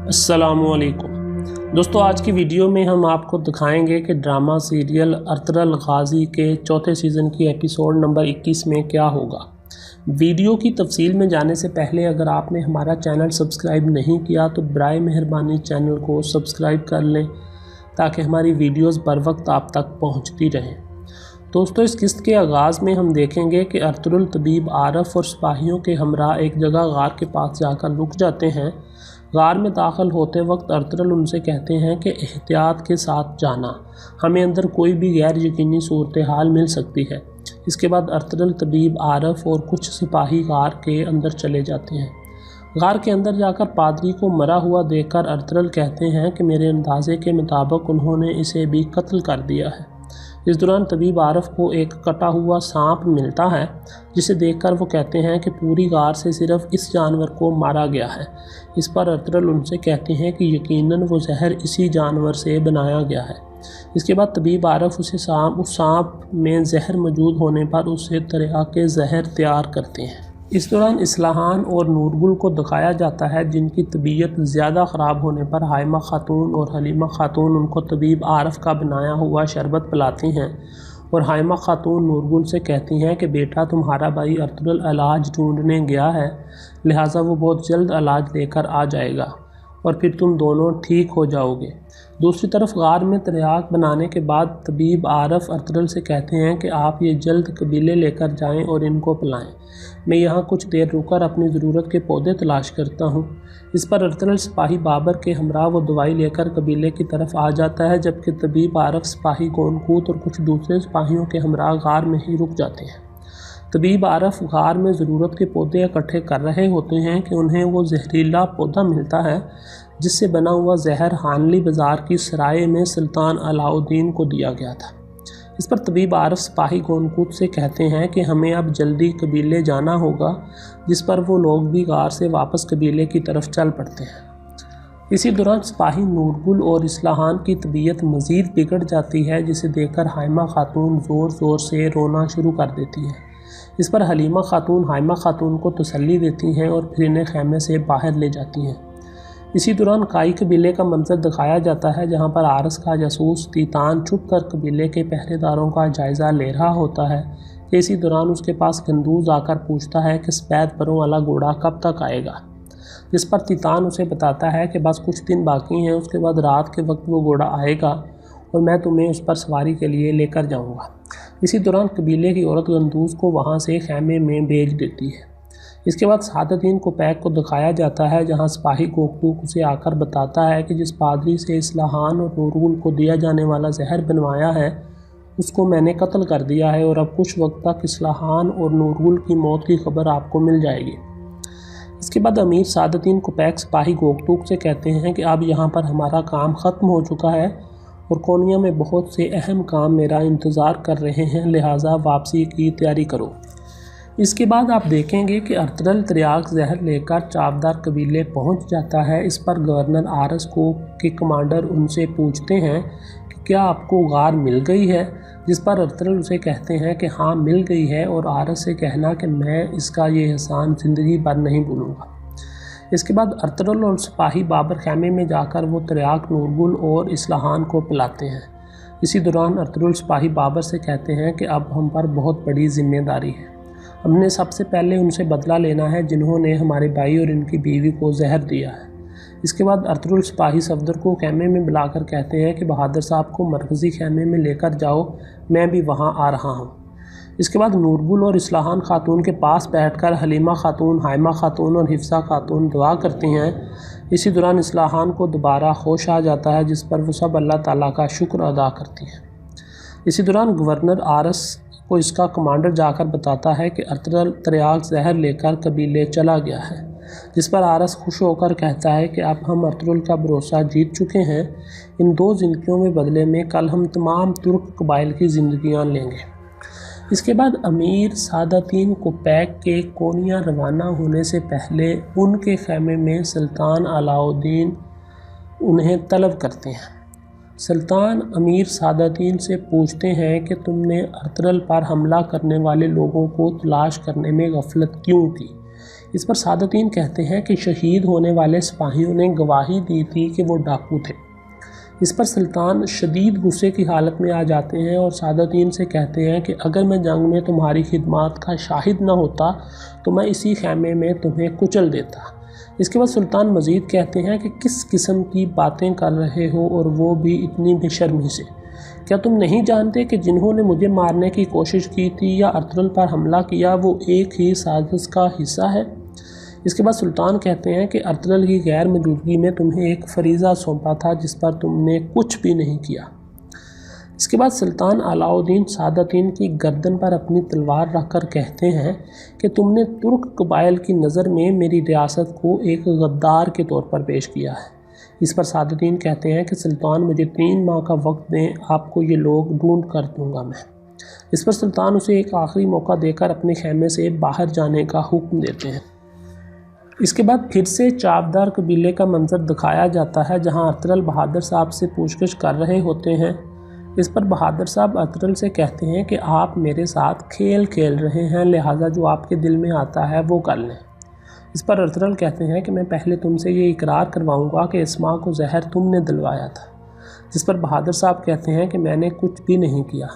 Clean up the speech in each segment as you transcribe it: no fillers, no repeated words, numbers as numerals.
अस्सलाम वालेकुम दोस्तों, आज की वीडियो में हम आपको दिखाएंगे कि ड्रामा सीरियल अर्तुगरुल गाज़ी के चौथे सीज़न की एपिसोड नंबर 21 में क्या होगा। वीडियो की तफसील में जाने से पहले अगर आपने हमारा चैनल सब्सक्राइब नहीं किया तो बराए मेहरबानी चैनल को सब्सक्राइब कर लें ताकि हमारी वीडियोज़ बर वक्त आप तक पहुँचती रहें। दोस्तों, इस किस्त के आगाज़ में हम देखेंगे कि अर्तुगरुल तबीब आरफ और सिपाहियों के हमरा एक जगह गार के पास जाकर रुक जाते हैं। गार में दाखिल होते वक्त अर्तुगरुल उनसे कहते हैं कि एहतियात के साथ जाना, हमें अंदर कोई भी गैर यकीनी सूरत हाल मिल सकती है। इसके बाद अर्तुगरुल तबीब आरफ और कुछ सिपाही गार के अंदर चले जाते हैं। गार के अंदर जाकर पादरी को मरा हुआ देखकर अर्तुगरुल कहते हैं कि मेरे अंदाजे के मुताबिक उन्होंने इसे भी कत्ल कर दिया है। इस दौरान तबीब आरफ को एक कटा हुआ सांप मिलता है, जिसे देखकर वो कहते हैं कि पूरी गार से सिर्फ इस जानवर को मारा गया है। इस पर अर्तुगरुल उनसे कहते हैं कि यकीनन वो जहर इसी जानवर से बनाया गया है। इसके बाद तबीब आरफ उस सांप में जहर मौजूद होने पर उससे तरह के जहर तैयार करते हैं। इस दौरान इस्लाहान और नूरगुल को दिखाया जाता है, जिनकी तबीयत ज़्यादा ख़राब होने पर हाइमा खातून और हलीमा खातून उनको तबीब आरफ का बनाया हुआ शरबत पिलाती हैं और हाइमा खातून नूरगुल से कहती हैं कि बेटा, तुम्हारा भाई अर्तुगरुल इलाज ढूंढने गया है, लिहाजा वो बहुत जल्द इलाज लेकर आ जाएगा और फिर तुम दोनों ठीक हो जाओगे। दूसरी तरफ गार में तरियाक बनाने के बाद तबीब आरफ अर्तुगरुल से कहते हैं कि आप ये जल्द कबीले लेकर जाएं और इनको पिलाएं। मैं यहाँ कुछ देर रुककर अपनी ज़रूरत के पौधे तलाश करता हूँ। इस पर अर्तुगरुल सिपाही बाबर के हमरा वो दवाई लेकर कबीले की तरफ आ जाता है, जबकि तबीब आरफ सिपाही गोनकूत और कुछ दूसरे सिपाहियों के हमरा गार में ही रुक जाते हैं। तबीब आरफ गार में ज़रूरत के पौधे इकट्ठे कर रहे होते हैं कि उन्हें वो जहरीला पौधा मिलता है जिससे बना हुआ जहर हानली बाज़ार की सराय में सुल्तान अलाउद्दीन को दिया गया था। इस पर तबीब आरफ सिपाही गोनकूत से कहते हैं कि हमें अब जल्दी कबीले जाना होगा, जिस पर वो लोग भी गार से वापस कबीले की तरफ चल पड़ते हैं। इसी दौरान सिपाही नूरगुल और इस्लाहान की तबीयत मज़ीद बिगड़ जाती है, जिसे देखकर हाइमा खातून ज़ोर ज़ोर से रोना शुरू कर देती है। इस पर हलीमा खातून हाइमा खातून को तसल्ली देती हैं और फिर इन्हें खैमे से बाहर ले जाती हैं। इसी दौरान काई कबीले का मंजर दिखाया जाता है, जहां पर आरस का जासूस तीतान छुप कर कबीले के पहरेदारों का जायज़ा ले रहा होता है कि इसी दौरान उसके पास गंदूज आकर पूछता है कि सफ़ेद परों वाला घोड़ा कब तक आएगा। जिस पर तीतान उसे बताता है कि बस कुछ दिन बाकी हैं, उसके बाद रात के वक्त वो घोड़ा आएगा और मैं तुम्हें उस पर सवारी के लिए लेकर जाऊँगा। इसी दौरान कबीले की औरत गंदूज को वहाँ से खैमे में भेज देती है। इसके बाद सादतदीन कोपैक को दिखाया जाता है, जहाँ सिपाही गोकटूक उसे आकर बताता है कि जिस पादरी से इस्लाहान और नूरगुल को दिया जाने वाला जहर बनवाया है उसको मैंने कत्ल कर दिया है और अब कुछ वक्त तक इस्लाहान और नूरगुल की मौत की खबर आपको मिल जाएगी। इसके बाद अमीर सादतदीन कोपैक सिपाही गोकटूक से कहते हैं कि अब यहाँ पर हमारा काम ख़त्म हो चुका है और कोनिया में बहुत से अहम काम मेरा इंतज़ार कर रहे हैं, लिहाजा वापसी की तैयारी करो। इसके बाद आप देखेंगे कि अर्तुगरुल तरियाक जहर लेकर चावदार कबीले पहुंच जाता है। इस पर गवर्नर आरस को के कमांडर उनसे पूछते हैं कि क्या आपको गार मिल गई है, जिस पर अर्तुगरुल उसे कहते हैं कि हाँ मिल गई है और आरस से कहना कि मैं इसका ये एहसान ज़िंदगी भर नहीं भूलूँगा। इसके बाद अर्तुगरुल और सिपाही बाबर खैमे में जाकर वो तरियाक नूरगुल और इस्लाहान को पिलाते हैं। इसी दौरान अर्तुगरुल सिपाही बाबर से कहते हैं कि अब हम पर बहुत बड़ी जिम्मेदारी है, हमने सबसे पहले उनसे बदला लेना है जिन्होंने हमारे भाई और इनकी बीवी को जहर दिया है। इसके बाद अर्तुगरुल सिपाही सफदर को खैमे में बुलाकर कहते हैं कि बहादुर साहब को मरकज़ी खैमे में लेकर जाओ, मैं भी वहां आ रहा हूं। इसके बाद नूरगुल और इस्लाहान खातून के पास बैठकर हलीमा खातून हाइमा खातून और हिफ्सा खातून दुआ करती हैं। इसी दौरान इस्लाहान को दोबारा होश आ जाता है, जिस पर वो सब अल्लाह ताला का शुक्र अदा करती हैं। इसी दौरान गवर्नर आरस को इसका कमांडर जाकर बताता है कि अर्तुगरुल तरियाक जहर लेकर कबीले चला गया है, जिस पर आरस खुश होकर कहता है कि अब हम अर्तुगरुल का भरोसा जीत चुके हैं। इन 2 ज़िंदगियों में बदले में कल हम तमाम तुर्क कबाइल की ज़िंदगियां लेंगे। इसके बाद अमीर सादतदीन कोपैक के कोनिया रवाना होने से पहले उनके खैमे में सुल्तान अलाउद्दीन उन्हें तलब करते हैं। सुल्तान अमीर सादतदीन से पूछते हैं कि तुमने अर्तुगरुल पर हमला करने वाले लोगों को तलाश करने में गफलत क्यों की। اس پر سعادتین کہتے ہیں کہ شہید ہونے والے سپاہیوں نے گواہی دی تھی کہ وہ ڈاکو تھے۔ اس پر سلطان شدید غصے کی حالت میں آ جاتے ہیں اور سعادتین سے کہتے ہیں کہ اگر میں جنگ میں تمہاری خدمات کا شاہد نہ ہوتا تو میں اسی خیمے میں تمہیں کچل دیتا۔ اس کے بعد سلطان مزید کہتے ہیں کہ کس قسم کی باتیں کر رہے ہو اور وہ بھی اتنی بے شرمی سے؟ کیا تم نہیں جانتے کہ جنہوں نے مجھے مارنے کی کوشش کی تھی یا ارطغرل پر حملہ کیا وہ ایک ہی سازش کا حصہ ہے؟ اس کے بعد سلطان کہتے ہیں کہ ارطغرل کی غیر موجودگی میں تمہیں ایک فریضہ سونپا تھا جس پر تم نے کچھ بھی نہیں کیا۔ اس کے بعد سلطان علاء الدین سعادتین کی گردن پر اپنی تلوار رکھ کر کہتے ہیں کہ تم نے ترک قبائل کی نظر میں میری ریاست کو ایک غدار کے طور پر پیش کیا ہے۔ اس پر سعادتین کہتے ہیں کہ سلطان مجھے 3 ماہ کا وقت دیں، آپ کو یہ لوگ ڈھونڈ کر دوں گا میں۔ اس پر سلطان اسے ایک آخری موقع دے کر اپنے خیمے سے باہر جانے کا حکم دیتے ہیں۔ اس کے بعد پھر سے چاودار قبیلے کا منظر دکھایا جاتا ہے جہاں ارطغرل بہادر صاحب سے پوچھ گچھ کر رہے ہوتے ہیں۔ اس پر بہادر صاحب ارطغرل سے کہتے ہیں کہ آپ میرے ساتھ کھیل کھیل رہے ہیں، لہٰذا جو آپ کے دل میں آتا ہے وہ کر لیں۔ اس پر ارطغرل کہتے ہیں کہ میں پہلے تم سے یہ اقرار کرواؤں گا کہ اسماء کو زہر تم نے دلوایا تھا۔ جس پر بہادر صاحب کہتے ہیں کہ میں نے کچھ بھی نہیں کیا۔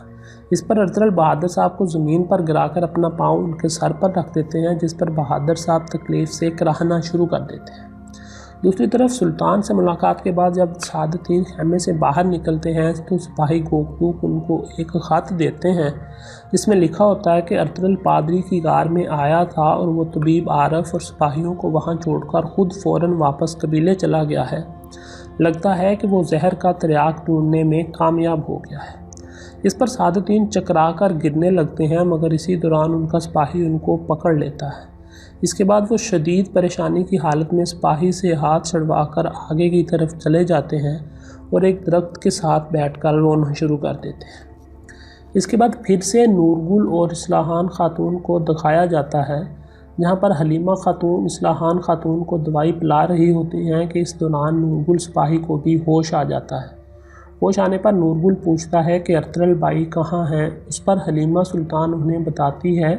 اس پر ارطغرل بہادر صاحب کو زمین پر گرا کر اپنا پاؤں ان کے سر پر رکھ دیتے ہیں، جس پر بہادر صاحب تکلیف سے کراہنا شروع کر دیتے ہیں۔ دوسری طرف سلطان سے ملاقات کے بعد جب سعادتین خیمے سے باہر نکلتے ہیں تو سپاہی گوکتوک ان کو ایک خط دیتے ہیں جس میں لکھا ہوتا ہے کہ ارطغرل پادری کی غار میں آیا تھا اور وہ طبیب عارف اور سپاہیوں کو وہاں چھوڑ کر خود فوراً واپس قبیلے چلا گیا ہے۔ لگتا ہے کہ وہ زہر کا تریاق ڈھونڈنے میں کامیاب ہو گیا ہے۔ اس پر سعادتین چکرا کر گرنے لگتے ہیں مگر اسی دوران ان کا سپاہی ان کو پکڑ لیتا ہے۔ اس کے بعد وہ شدید پریشانی کی حالت میں سپاہی سے ہاتھ چھڑوا کر آگے کی طرف چلے جاتے ہیں اور ایک درخت کے ساتھ بیٹھ کر رونا شروع کر دیتے ہیں۔ اس کے بعد پھر سے نورگل اور اصلاحان خاتون کو دکھایا جاتا ہے جہاں پر حلیمہ خاتون اصلاحان خاتون کو دوائی پلا رہی ہوتی ہیں کہ اس دوران نورگل سپاہی کو بھی ہوش آ جاتا ہے۔ ہوش آنے پر نورگل پوچھتا ہے کہ ارطغرل بائی کہاں ہیں؟ اس پر حلیمہ سلطان انہیں بتاتی ہے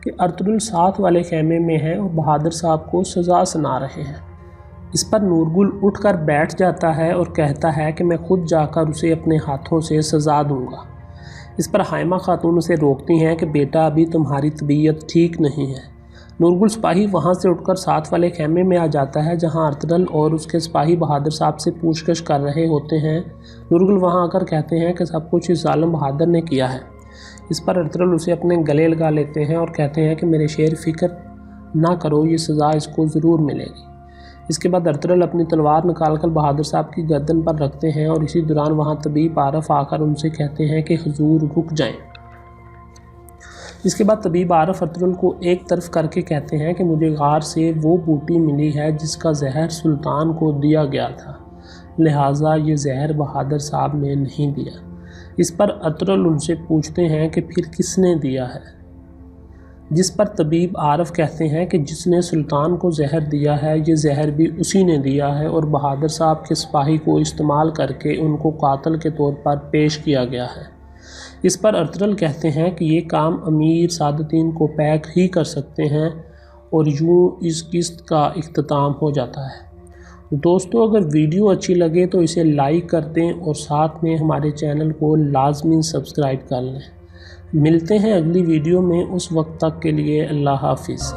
کہ ارطغرل ساتھ والے خیمے میں ہے اور بہادر صاحب کو سزا سنا رہے ہیں۔ اس پر نورگل اٹھ کر بیٹھ جاتا ہے اور کہتا ہے کہ میں خود جا کر اسے اپنے ہاتھوں سے سزا دوں گا۔ اس پر حائمہ خاتون اسے روکتی ہیں کہ بیٹا ابھی تمہاری طبیعت ٹھیک نہیں ہے۔ نورگل سپاہی وہاں سے اٹھ کر ساتھ والے خیمے میں آ جاتا ہے جہاں ارطغرل اور اس کے سپاہی بہادر صاحب سے پوچھ گچھ کر رہے ہوتے ہیں۔ نورگل وہاں آ کر کہتے ہیں کہ سب کچھ اس ظالم بہادر نے کیا ہے۔ اس پر ارطغرل اسے اپنے گلے لگا لیتے ہیں اور کہتے ہیں کہ میرے شیر فکر نہ کرو، یہ سزا اس کو ضرور ملے گی۔ اس کے بعد ارطغرل اپنی تلوار نکال کر بہادر صاحب کی گردن پر رکھتے ہیں اور اسی دوران وہاں طبیب عارف آ کر ان سے کہتے ہیں کہ حضور رک جائیں۔ اس کے بعد طبیب عارف ارطغرل کو ایک طرف کر کے کہتے ہیں کہ مجھے غار سے وہ بوٹی ملی ہے جس کا زہر سلطان کو دیا گیا تھا، لہٰذا یہ زہر بہادر صاحب نے نہیں دیا۔ اس پر ارطغرل ان سے پوچھتے ہیں کہ پھر کس نے دیا ہے؟ جس پر طبیب عارف کہتے ہیں کہ جس نے سلطان کو زہر دیا ہے یہ زہر بھی اسی نے دیا ہے اور بہادر صاحب کے سپاہی کو استعمال کر کے ان کو قاتل کے طور پر پیش کیا گیا ہے۔ اس پر ارطغرل کہتے ہیں کہ یہ کام امیر سعادتین کو پیک ہی کر سکتے ہیں اور یوں اس قسط کا اختتام ہو جاتا ہے۔ دوستو اگر ویڈیو اچھی لگے تو اسے لائک کر دیں اور ساتھ میں ہمارے چینل کو لازمی سبسکرائب کر لیں۔ ملتے ہیں اگلی ویڈیو میں، اس وقت تک کے لیے اللہ حافظ۔